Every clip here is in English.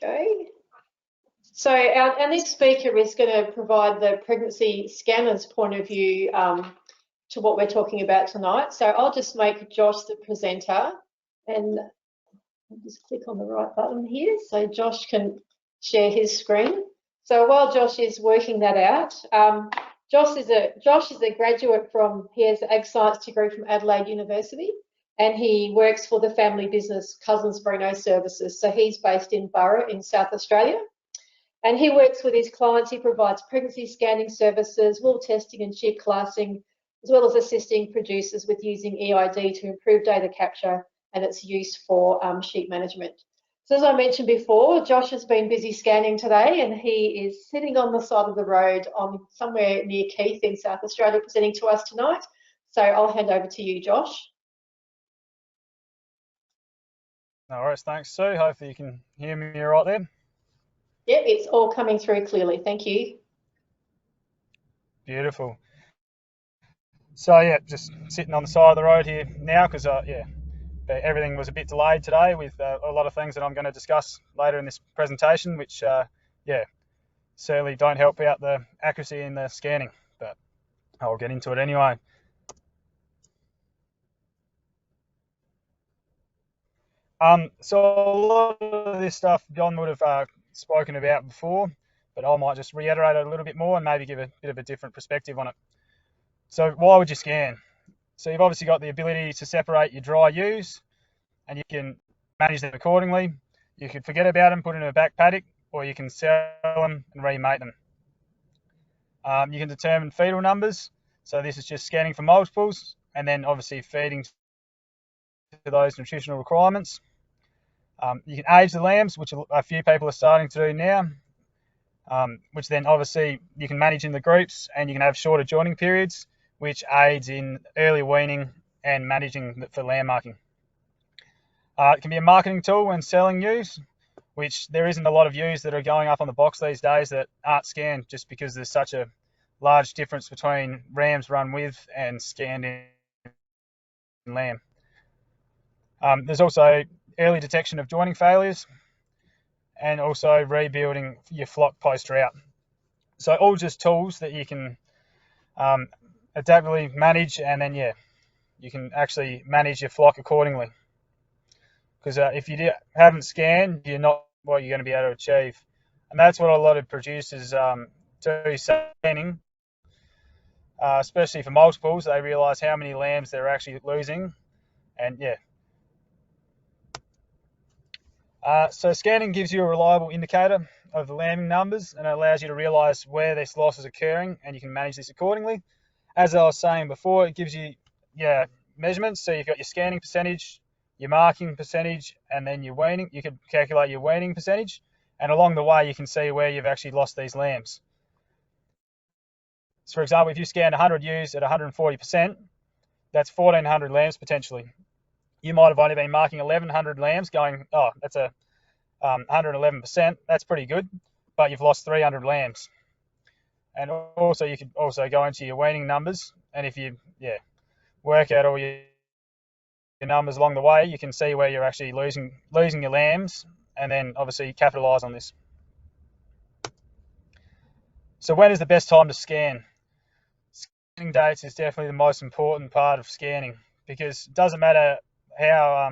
Okay. So our next speaker is going to provide the pregnancy scanner's point of view to what we're talking about tonight. So I'll just make Josh the presenter, and I'll just click on the right button here so Josh can share his screen. So while Josh is working that out, Josh is a graduate he has an Ag Science degree from Adelaide University, and he works for the family business Cousins Bruno Services. So he's based in Burra in South Australia. And he works with his clients. He provides pregnancy scanning services, wool testing and sheep classing, as well as assisting producers with using EID to improve data capture and its use for sheep management. So as I mentioned before, Josh has been busy scanning today, and he is sitting on the side of the road on somewhere near Keith in South Australia presenting to us tonight. So I'll hand over to you, Josh. No worries, thanks, Sue. Hopefully you can hear me right there. Yep, it's all coming through clearly. Thank you. Beautiful. So yeah, just sitting on the side of the road here now because everything was a bit delayed today with a lot of things that I'm going to discuss later in this presentation, which certainly don't help out the accuracy in the scanning, but I'll get into it anyway. So a lot of this stuff John would have spoken about before, but I might just reiterate it a little bit more and maybe give a bit of a different perspective on it. So why would you scan? So you've obviously got the ability to separate your dry ewes, and you can manage them accordingly. You could forget about them, put them in a back paddock, or you can sell them and remate them. You can determine fetal numbers. So this is just scanning for multiples, and then obviously feeding to those nutritional requirements. You can age the lambs, which a few people are starting to do now, which then obviously you can manage in the groups, and you can have shorter joining periods, which aids in early weaning and managing for lamb marking. It can be a marketing tool when selling ewes, which there isn't a lot of ewes that are going up on the box these days that aren't scanned, just because there's such a large difference between rams run with and scanned in lamb. There's also early detection of joining failures, and also rebuilding your flock post-drought. So all just tools that you can adaptively manage, and then you can actually manage your flock accordingly. Because if you haven't scanned, you're not what you're going to be able to achieve, and that's what a lot of producers do. Scanning, especially for multiples, they realise how many lambs they're actually losing, and so scanning gives you a reliable indicator of the lambing numbers, and it allows you to realise where this loss is occurring, and you can manage this accordingly. As I was saying before, it gives you measurements. So you've got your scanning percentage, your marking percentage, and then your weaning. You can calculate your weaning percentage, and along the way you can see where you've actually lost these lambs. So for example, if you scan 100 ewes at 140%, that's 1,400 lambs potentially. You might have only been marking 1,100 lambs, going, oh, that's a 111%. That's pretty good, but you've lost 300 lambs. And also, you could also go into your weaning numbers, and if you work out all your numbers along the way, you can see where you're actually losing your lambs, and then obviously capitalise on this. So when is the best time to scan? Scanning dates is definitely the most important part of scanning, because it doesn't matter how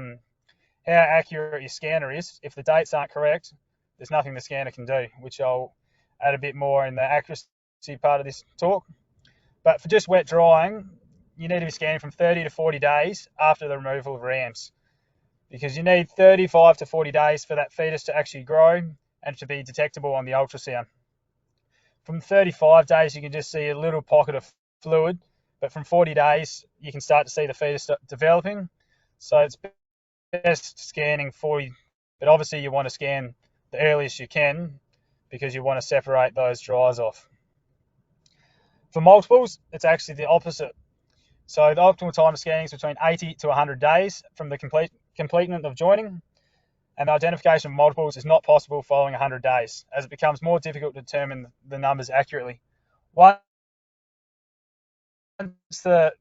accurate your scanner is. If the dates aren't correct, there's nothing the scanner can do, which I'll add a bit more in the accuracy part of this talk. But for just wet drying, you need to be scanning from 30 to 40 days after the removal of rams, because you need 35 to 40 days for that fetus to actually grow and to be detectable on the ultrasound. From 35 days, you can just see a little pocket of fluid, but from 40 days, you can start to see the fetus developing. So it's best scanning 40, but obviously you want to scan the earliest you can, because you want to separate those dries off. For multiples, it's actually the opposite. So the optimal time of scanning is between 80 to 100 days from the completion of joining, and the identification of multiples is not possible following 100 days, as it becomes more difficult to determine the numbers accurately. Once the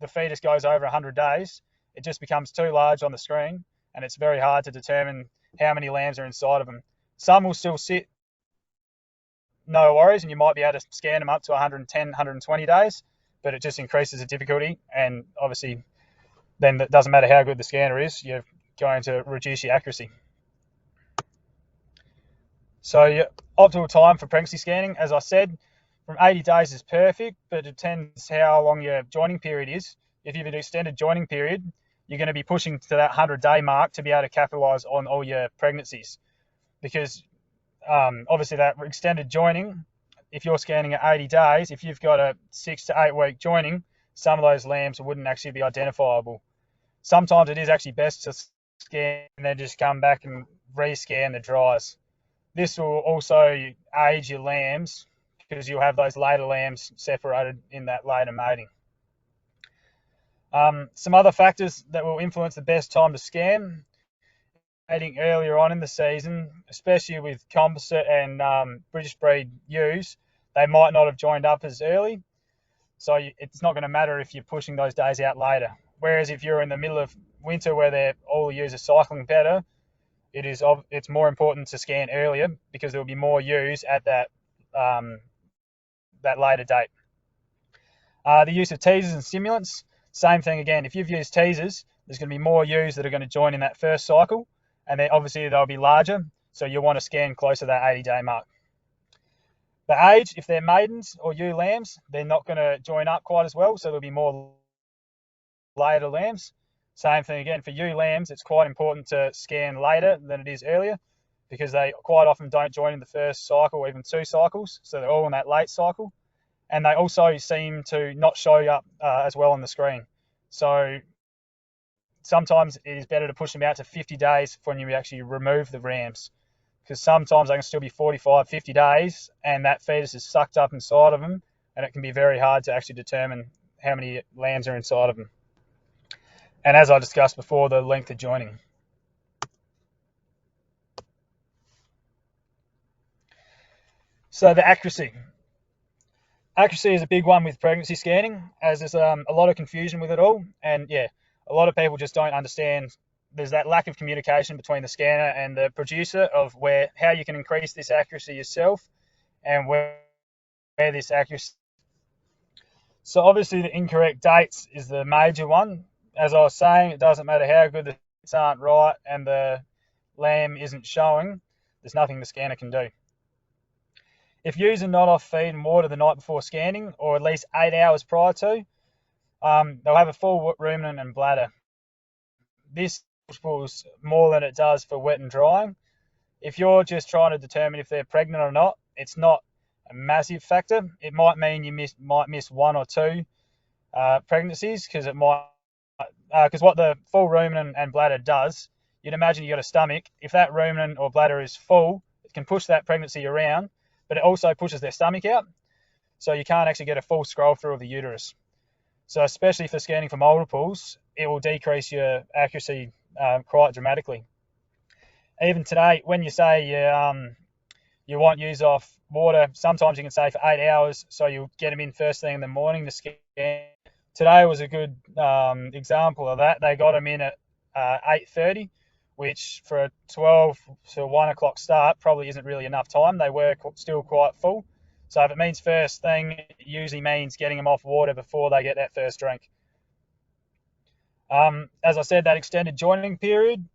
fetus goes over 100 days, it just becomes too large on the screen, and it's very hard to determine how many lambs are inside of them. Some will still sit, no worries, and you might be able to scan them up to 110, 120 days, but it just increases the difficulty, and obviously then it doesn't matter how good the scanner is, you're going to reduce your accuracy. So your optimal time for pregnancy scanning, as I said, from 80 days is perfect, but it depends how long your joining period is. If you have an extended joining period, you're going to be pushing to that 100-day mark to be able to capitalize on all your pregnancies, because obviously that extended joining, if you're scanning at 80 days, if you've got a 6 to 8 week joining, some of those lambs wouldn't actually be identifiable. Sometimes it is actually best to scan and then just come back and rescan the dries. This will also age your lambs, because you'll have those later lambs separated in that later mating. Some other factors that will influence the best time to scan: mating earlier on in the season, especially with composite and British breed ewes, they might not have joined up as early, so it's not going to matter if you're pushing those days out later. Whereas if you're in the middle of winter where all the ewes are cycling better, it's more important to scan earlier, because there will be more ewes at that later date. The use of teasers and stimulants, same thing again. If you've used teasers, there's going to be more ewes that are going to join in that first cycle, and then obviously they'll be larger, so you'll want to scan closer to that 80-day mark. The age, if they're maidens or ewe lambs, they're not going to join up quite as well, so there'll be more later lambs. Same thing again, for ewe lambs, it's quite important to scan later than it is earlier, because they quite often don't join in the first cycle or even 2 cycles, so they're all in that late cycle. And they also seem to not show up as well on the screen. So sometimes it is better to push them out to 50 days when you actually remove the rams, because sometimes they can still be 45, 50 days, and that fetus is sucked up inside of them, and it can be very hard to actually determine how many lambs are inside of them. And as I discussed before, the length of joining. So the accuracy. Accuracy is a big one with pregnancy scanning, as there's a lot of confusion with it all. And yeah, a lot of people just don't understand. There's that lack of communication between the scanner and the producer of how you can increase this accuracy yourself, and where this accuracy. So obviously the incorrect dates is the major one. As I was saying, it doesn't matter how good the dates aren't right and the lamb isn't showing, there's nothing the scanner can do. If ewes are not off feed and water the night before scanning, or at least 8 hours prior to, they'll have a full ruminant and bladder. This pulls more than it does for wet and drying. If you're just trying to determine if they're pregnant or not, it's not a massive factor. It might mean you might miss 1 or 2 pregnancies, because what the full ruminant and bladder does, you'd imagine you got a stomach. If that ruminant or bladder is full, it can push that pregnancy around, but it also pushes their stomach out, so you can't actually get a full scroll through of the uterus. So especially for scanning for multiples, it will decrease your accuracy quite dramatically. Even today, when you say you want ewes off water, sometimes you can say for 8 hours, so you'll get them in first thing in the morning to scan. Today was a good example of that. They got them in at 8:30, which for a 12 to 1 o'clock start probably isn't really enough time. They were still quite full. So if it means first thing, it usually means getting them off water before they get that first drink. As I said, that extended joining period,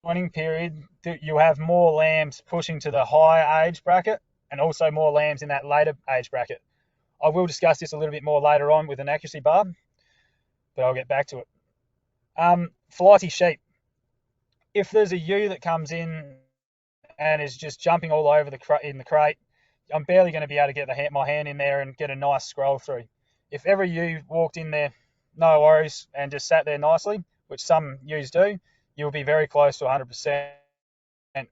you have more lambs pushing to the higher age bracket, and also more lambs in that later age bracket. I will discuss this a little bit more later on with an accuracy bar, but I'll get back to it. Flighty sheep. If there's a ewe that comes in and is just jumping all over in the crate, I'm barely going to be able to get my hand in there and get a nice scroll through. If every ewe walked in there, no worries, and just sat there nicely, which some ewes do, you'll be very close to 100%.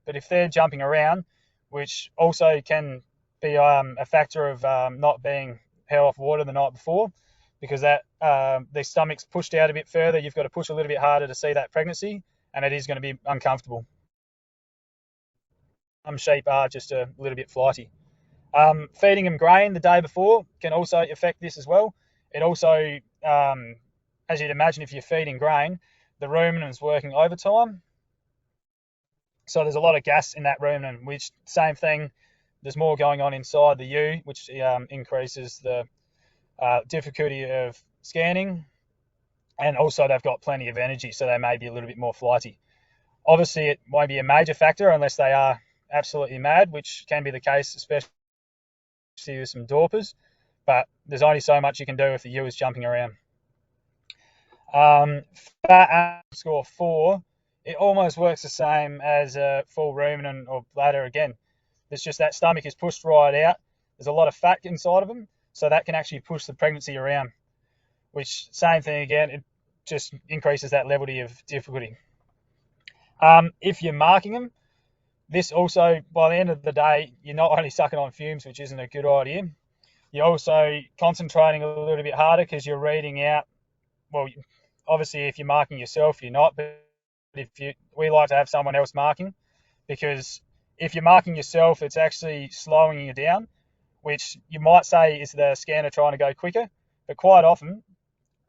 But if they're jumping around, which also can be a factor of not being held off water the night before, because that their stomach's pushed out a bit further, you've got to push a little bit harder to see that pregnancy, and it is going to be uncomfortable. Some sheep are just a little bit flighty. Feeding them grain the day before can also affect this as well. It also, as you'd imagine, if you're feeding grain, the ruminant's working overtime. So there's a lot of gas in that rumen, which same thing, there's more going on inside the ewe, which increases the difficulty of scanning, and also they've got plenty of energy, so they may be a little bit more flighty. Obviously, it won't be a major factor unless they are absolutely mad, which can be the case, especially with some Dorpers, but there's only so much you can do if the ewe is jumping around. Fat score 4, it almost works the same as a full ruminant or bladder again. It's just that stomach is pushed right out. There's a lot of fat inside of them, so that can actually push the pregnancy around, which, same thing again, it just increases that level of difficulty. If you're marking them, this also, by the end of the day, you're not only sucking on fumes, which isn't a good idea, you're also concentrating a little bit harder because you're reading out, well, obviously if you're marking yourself, you're not, but we like to have someone else marking, because if you're marking yourself, it's actually slowing you down, which you might say is the scanner trying to go quicker, but quite often,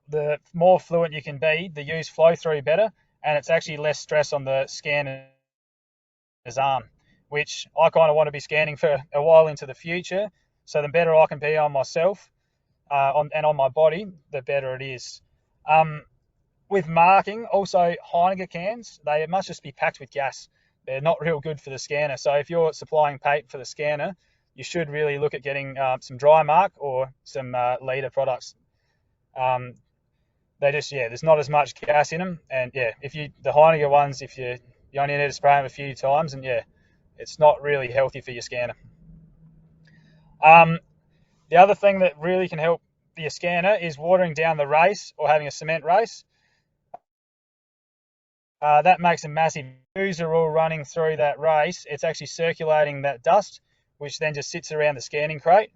the more fluent you can be, the ewes flow through better, and it's actually less stress on the scanner's arm, which I kind of want to be scanning for a while into the future, so the better I can be on myself and on my body, the better it is. With marking, also Heineken cans, they must just be packed with gas. They're not real good for the scanner. So if you're supplying paint for the scanner, you should really look at getting some dry mark or some leader products. They just, there's not as much gas in them. And the Heineken ones, if you only need to spray them a few times, and it's not really healthy for your scanner. The other thing that really can help your scanner is watering down the race or having a cement race. That makes a massive. Ewes are all running through that race. It's actually circulating that dust, which then just sits around the scanning crate.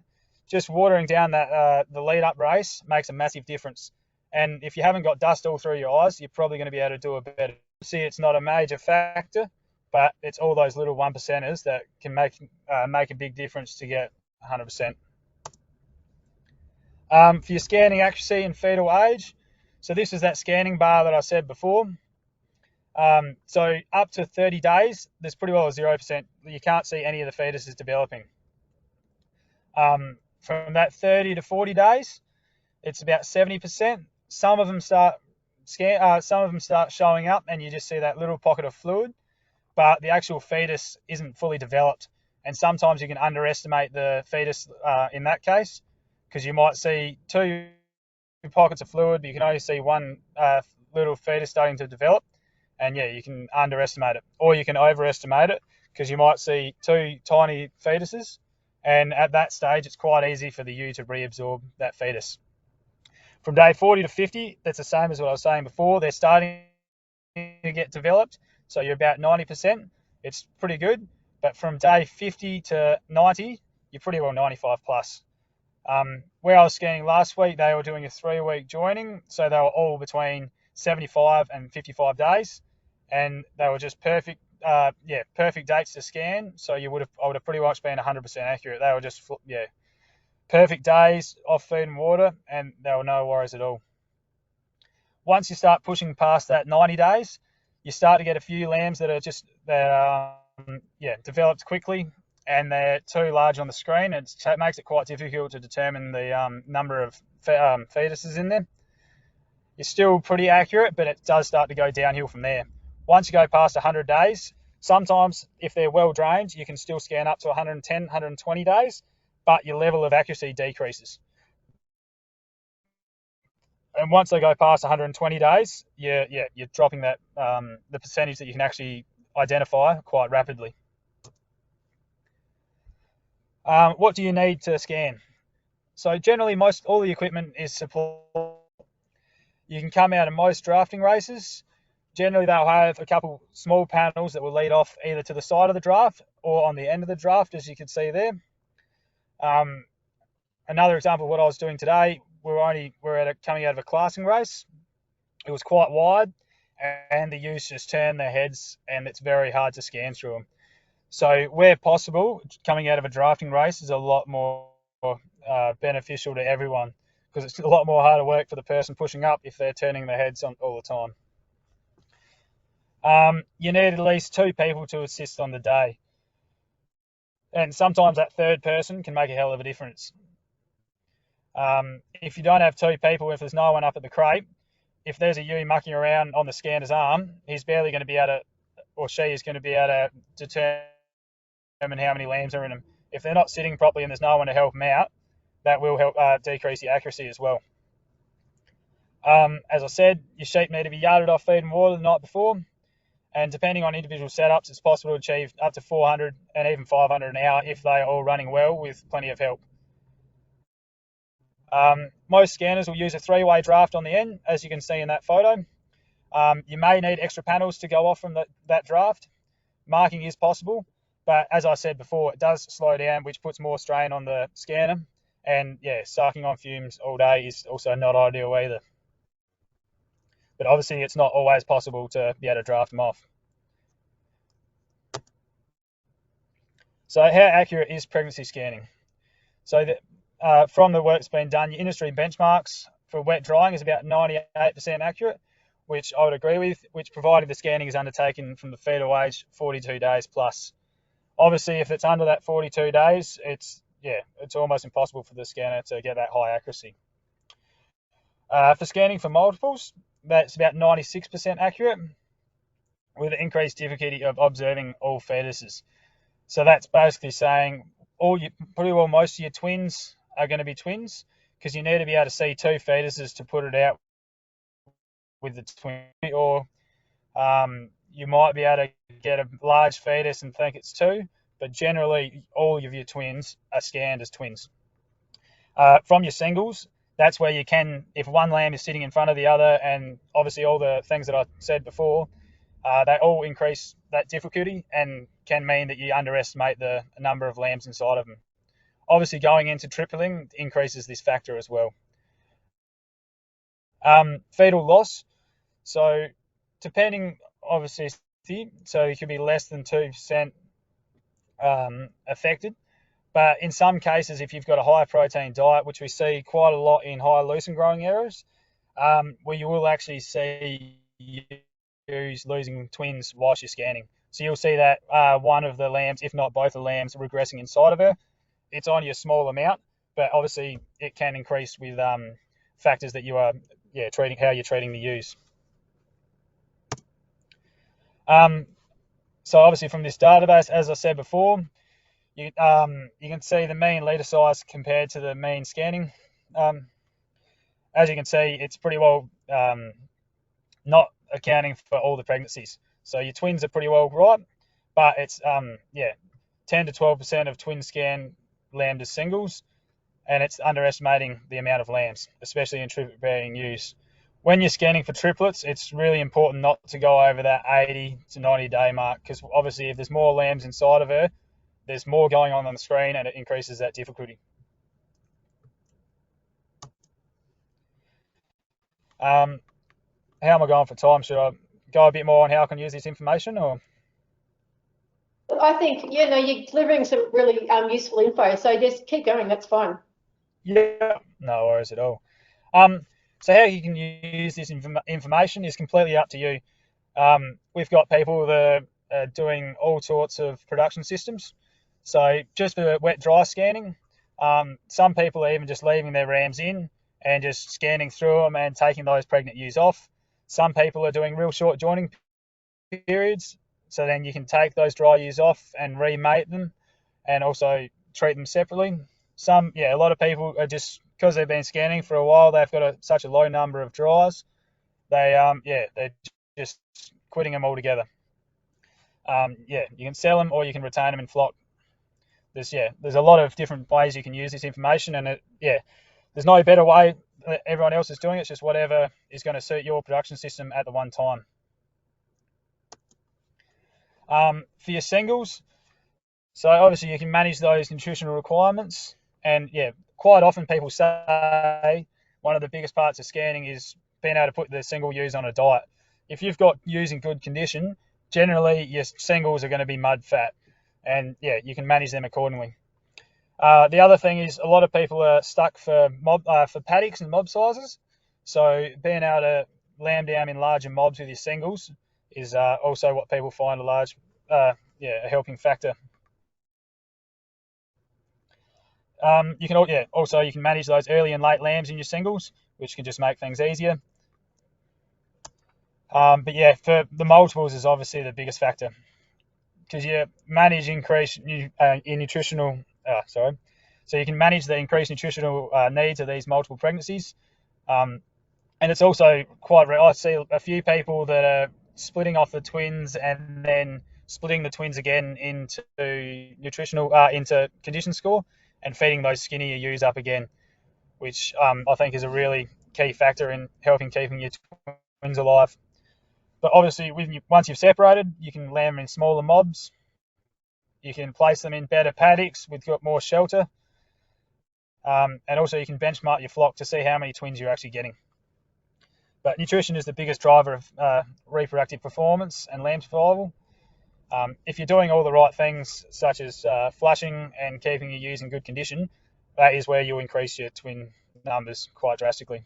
Just watering down that the lead up race makes a massive difference. And if you haven't got dust all through your eyes, you're probably going to be able to do a better. See, it's not a major factor, but it's all those little 1%ers that can make a big difference to get 100%. For your scanning accuracy and fetal age, so this is that scanning bar that I said before. So up to 30 days, there's pretty well a 0%. You can't see any of the fetuses developing. From that 30 to 40 days, it's about 70%. Some of them start showing up, and you just see that little pocket of fluid, but the actual fetus isn't fully developed. And sometimes you can underestimate the fetus in that case, because you might see 2 pockets of fluid, but you can only see one little fetus starting to develop. And you can underestimate it, or you can overestimate it, because you might see 2 tiny fetuses, and at that stage it's quite easy for the ewe to reabsorb that fetus. From day 40 to 50, that's the same as what I was saying before. They're starting to get developed, so you're about 90%. It's pretty good. But from day 50 to 90, you're pretty well 95 plus. Where I was scanning last week, they were doing a 3-week joining, so they were all between 75 and 55 days, and they were just perfect dates to scan. So I would have pretty much been 100% accurate. They were just perfect days off food and water, and there were no worries at all. Once you start pushing past that 90 days, you start to get a few lambs that are developed quickly, and they're too large on the screen. It makes it quite difficult to determine the number of fetuses in there. It's still pretty accurate, but it does start to go downhill from there. Once you go past 100 days, sometimes if they're well drained, you can still scan up to 110, 120 days, but your level of accuracy decreases. And once they go past 120 days, you're dropping that the percentage that you can actually identify quite rapidly. What do you need to scan? So generally, all the equipment is supplied. You can come out of most drafting races. Generally, they'll have a couple small panels that will lead off either to the side of the draft or on the end of the draft, as you can see there. Another example of what I was doing today, we're coming out of a classing race. It was quite wide, and the ewes just turn their heads, and it's very hard to scan through them. So where possible, coming out of a drafting race is a lot more beneficial to everyone, because it's a lot more harder work for the person pushing up if they're turning their heads on all the time. You need at least 2 people to assist on the day. And sometimes that third person can make a hell of a difference. If you don't have 2 people, if there's no one up at the crate, if there's a ewe mucking around on the scanner's arm, he's barely going to be able to, or she is going to be able to determine how many lambs are in them. If they're not sitting properly and there's no one to help them out, that will help decrease the accuracy as well. As I said, your sheep need to be yarded off feed and water the night before, and depending on individual setups, it's possible to achieve up to 400 and even 500 an hour if they are all running well with plenty of help. Most scanners will use a 3-way draft on the end, as you can see in that photo. You may need extra panels to go off from that draft. Marking is possible, but as I said before, it does slow down, which puts more strain on the scanner. And yeah, sucking on fumes all day is also not ideal either. But obviously it's not always possible to be able to draft them off. So how accurate is pregnancy scanning? So from the work that's been done, your industry benchmarks for wet drying is about 98% accurate, which I would agree with, which provided the scanning is undertaken from the fetal age 42 days plus. Obviously, if it's under that 42 days, it's almost impossible for the scanner to get that high accuracy. For scanning for multiples, that's about 96% accurate, with an increased difficulty of observing all fetuses. So that's basically saying pretty well most of your twins are going to be twins, because you need to be able to see 2 fetuses to put it out with the twin, or you might be able to get a large fetus and think it's 2, but generally all of your twins are scanned as twins. From your singles, that's where you can, if one lamb is sitting in front of the other, and obviously all the things that I said before, they all increase that difficulty and can mean that you underestimate the number of lambs inside of them. Obviously, going into tripling increases this factor as well. Fetal loss. So depending, obviously, so it could be less than 2% affected. But in some cases, if you've got a high protein diet, which we see quite a lot in high lucerne growing areas, where you will actually see ewes losing twins whilst you're scanning. So you'll see that one of the lambs, if not both the lambs, are regressing inside of her. It's only a small amount, but obviously it can increase with factors that you are treating, how you're treating the ewes. So obviously from this database, as I said before, you can see the mean litre size compared to the mean scanning. As you can see, it's pretty well not accounting for all the pregnancies. So your twins are pretty well right, but it's 10 to 12% of twin scan lambs as singles, and it's underestimating the amount of lambs, especially in triplet bearing ewes. When you're scanning for triplets, it's really important not to go over that 80 to 90 day mark, because obviously if there's more lambs inside of her, there's more going on the screen, and it increases that difficulty. How am I going for time? Should I go a bit more on how I can use this information, or? I think, you're delivering some really useful info, so just keep going, that's fine. Yeah, no worries at all. So how you can use this information is completely up to you. We've got people that are doing all sorts of production systems. So just for wet dry scanning, some people are even just leaving their rams in and just scanning through them and taking those pregnant ewes off. Some people are doing real short joining periods, so then you can take those dry ewes off and remate them and also treat them separately. A lot of people are just, because they've been scanning for a while, they've got such a low number of dries, they're just quitting them altogether. You can sell them or you can retain them in flock. There's a lot of different ways you can use this information, and there's no better way that everyone else is doing it. It's just whatever is going to suit your production system at the one time. For your singles, so obviously you can manage those nutritional requirements, and quite often people say one of the biggest parts of scanning is being able to put the single ewes on a diet. If you've got ewes in good condition, generally your singles are going to be mud fat, and you can manage them accordingly. The other thing is a lot of people are stuck for paddocks and mob sizes, so being able to lamb down in larger mobs with your singles is also what people find a helping factor. You can also you can manage those early and late lambs in your singles, which can just make things easier. But yeah, for the multiples is obviously the biggest factor, because you manage increased nutritional. So you can manage the increased nutritional needs of these multiple pregnancies, and it's also quite rare. I see a few people that are splitting off the twins and then splitting the twins again into into condition score and feeding those skinnier ewes up again, which I think is a really key factor in helping keeping your twins alive. But obviously, once you've separated, you can lamb them in smaller mobs. You can place them in better paddocks with more shelter. And also you can benchmark your flock to see how many twins you're actually getting. But nutrition is the biggest driver of reproductive performance and lamb survival. If you're doing all the right things, such as flushing and keeping your ewes in good condition, that is where you'll increase your twin numbers quite drastically.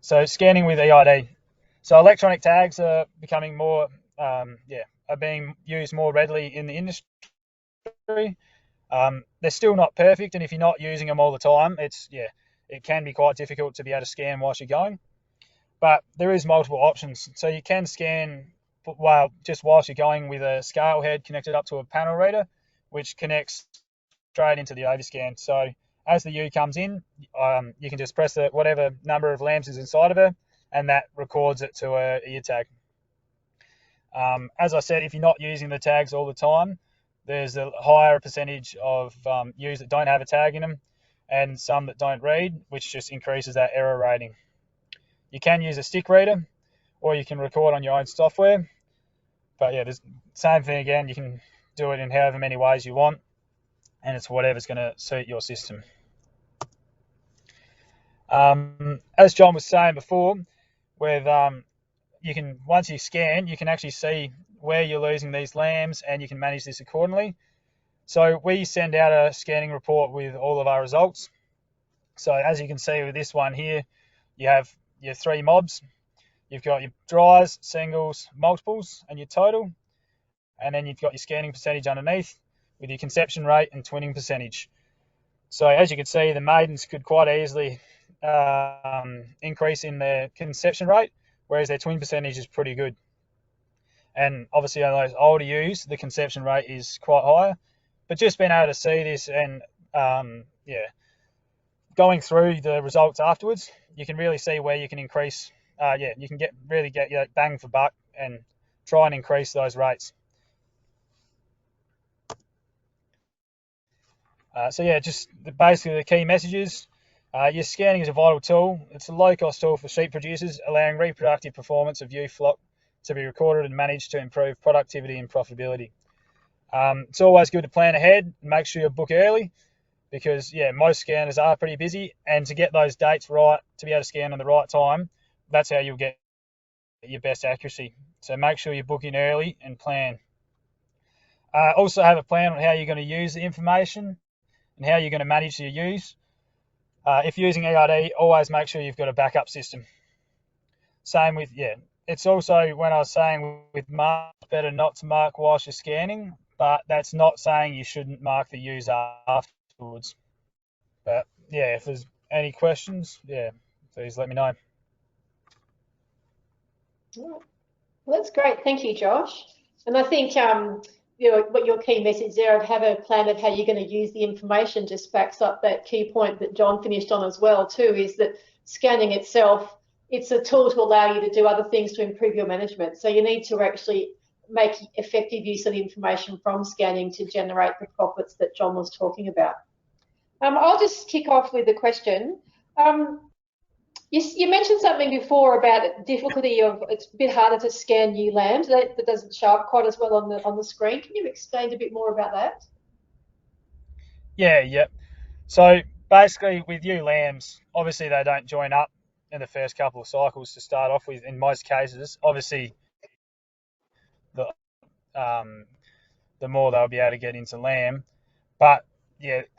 So scanning with EID. So electronic tags are becoming more, are being used more readily in the industry. They're still not perfect, and if you're not using them all the time, it can be quite difficult to be able to scan whilst you're going. But there is multiple options. So you can scan just whilst you're going with a scale head connected up to a panel reader, which connects straight into the overscan. So as the ewe comes in, you can just press whatever number of lambs is inside of her, and that records it to a ear tag. As I said, if you're not using the tags all the time, there's a higher percentage of ewes that don't have a tag in them and some that don't read, which just increases that error rating. You can use a stick reader, or you can record on your own software. But yeah, there's the same thing again. You can do it in however many ways you want, and it's whatever's going to suit your system. As John was saying before, with once you scan, you can actually see where you're losing these lambs, and you can manage this accordingly. So we send out a scanning report with all of our results. So as you can see with this one here, you have your 3 mobs. You've got your dries, singles, multiples, and your total. And then you've got your scanning percentage underneath with your conception rate and twinning percentage. So as you can see, the maidens could quite easily increase in their conception rate, whereas their twin percentage is pretty good. And obviously on those older ewes, the conception rate is quite higher. But just being able to see this and going through the results afterwards, you can really see where you can increase. You can get your bang for buck and try and increase those rates. Just basically the key messages. Your scanning is a vital tool. It's a low-cost tool for sheep producers, allowing reproductive performance of ewe flock to be recorded and managed to improve productivity and profitability. It's always good to plan ahead and make sure you book early, because most scanners are pretty busy, and to get those dates right, to be able to scan on the right time, that's how you'll get your best accuracy. So make sure you book in early and plan. Also have a plan on how you're going to use the information and how you're going to manage your ewes. If you're using EID, always make sure you've got a backup system. Same with, it's also, when I was saying with mark, better not to mark whilst you're scanning, but that's not saying you shouldn't mark the ewes afterwards. But if there's any questions, please let me know. Well, that's great. Thank you, Josh. And I think what your key message there of have a plan of how you're going to use the information just backs up that key point that John finished on as well too, is that scanning itself, it's a tool to allow you to do other things to improve your management. So you need to actually make effective use of the information from scanning to generate the profits that John was talking about. I'll just kick off with a question. You mentioned something before about difficulty of it's a bit harder to scan new lambs. That doesn't show up quite as well on the screen. Can you explain a bit more about that? Yeah. So basically with ewe lambs, obviously they don't join up in the first couple of cycles to start off with in most cases. Obviously the more they'll be able to get into lamb. But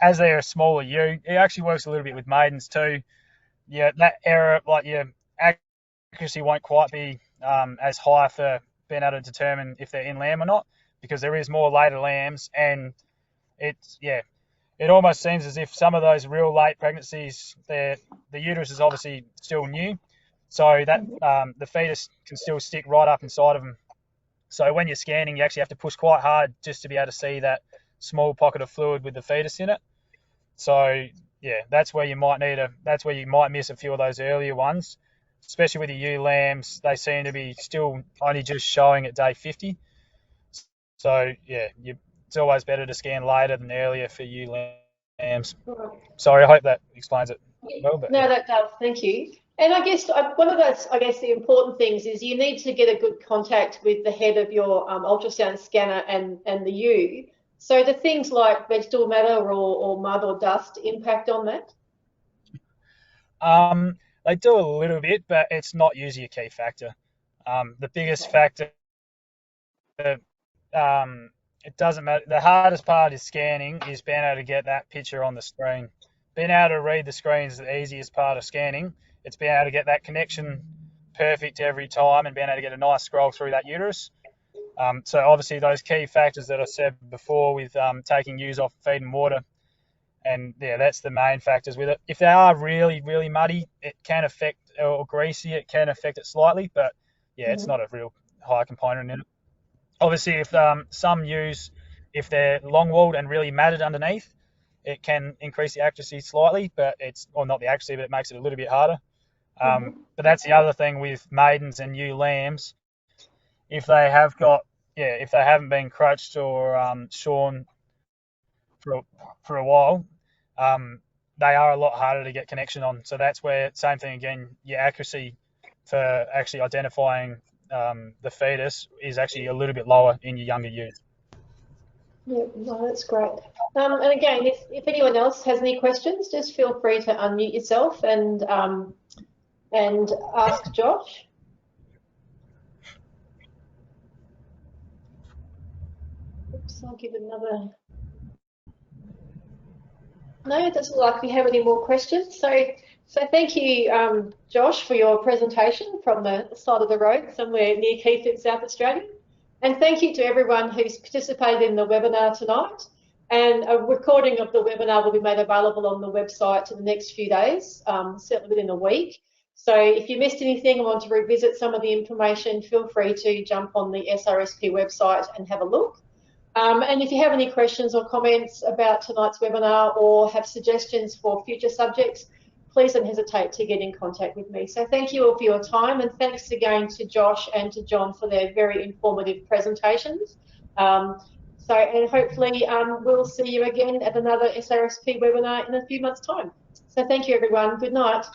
as they're a smaller ewe, it actually works a little bit with maidens too. That error, like accuracy won't quite be as high for being able to determine if they're in lamb or not, because there is more later lambs, and it almost seems as if some of those real late pregnancies, the uterus is obviously still new, so that the fetus can still stick right up inside of them. So when you're scanning, you actually have to push quite hard just to be able to see that small pocket of fluid with the fetus in it. So yeah, that's where you might miss a few of those earlier ones, especially with the ewe lambs. They seem to be still only just showing at day 50. So yeah, it's always better to scan later than earlier for ewe lambs. Sorry, I hope that explains it well. But, no, that does. Thank you. And I guess one of those, the important things is you need to get a good contact with the head of your ultrasound scanner and the ewe. So do things like vegetable matter or mud or dust impact on that? They do a little bit, but it's not usually a key factor. The biggest factor, it doesn't matter. The hardest part is scanning, is being able to get that picture on the screen. Being able to read the screen is the easiest part of scanning. It's being able to get that connection perfect every time and being able to get a nice scroll through that uterus. So obviously those key factors that I said before with taking ewes off feed and water, and yeah, that's the main factors with it. If they are really, really muddy, it can affect, or greasy, it can affect it slightly, but yeah, it's not a real high component in it. Obviously, if some ewes, if they're long-walled and really matted underneath, it can increase the accuracy slightly, but not the accuracy, but it makes it a little bit harder. But that's the other thing with maidens and ewe lambs. If they haven't been crutched or shorn for a while, they are a lot harder to get connection on. So that's where, same thing again, your accuracy for actually identifying the fetus is actually a little bit lower in your younger ewes. Yeah, no, that's great. And again, if anyone else has any questions, just feel free to unmute yourself and ask Josh. Oops, I'll give another. No, it doesn't look like we have any more questions. So thank you, Josh, for your presentation from the side of the road somewhere near Keith in South Australia. And thank you to everyone who's participated in the webinar tonight. And a recording of the webinar will be made available on the website in the next few days, certainly within a week. So if you missed anything or want to revisit some of the information, feel free to jump on the SRSP website and have a look. And if you have any questions or comments about tonight's webinar or have suggestions for future subjects, please don't hesitate to get in contact with me. So thank you all for your time, and thanks again to Josh and to John for their very informative presentations. And hopefully we'll see you again at another SRSP webinar in a few months' time. So thank you, everyone. Good night.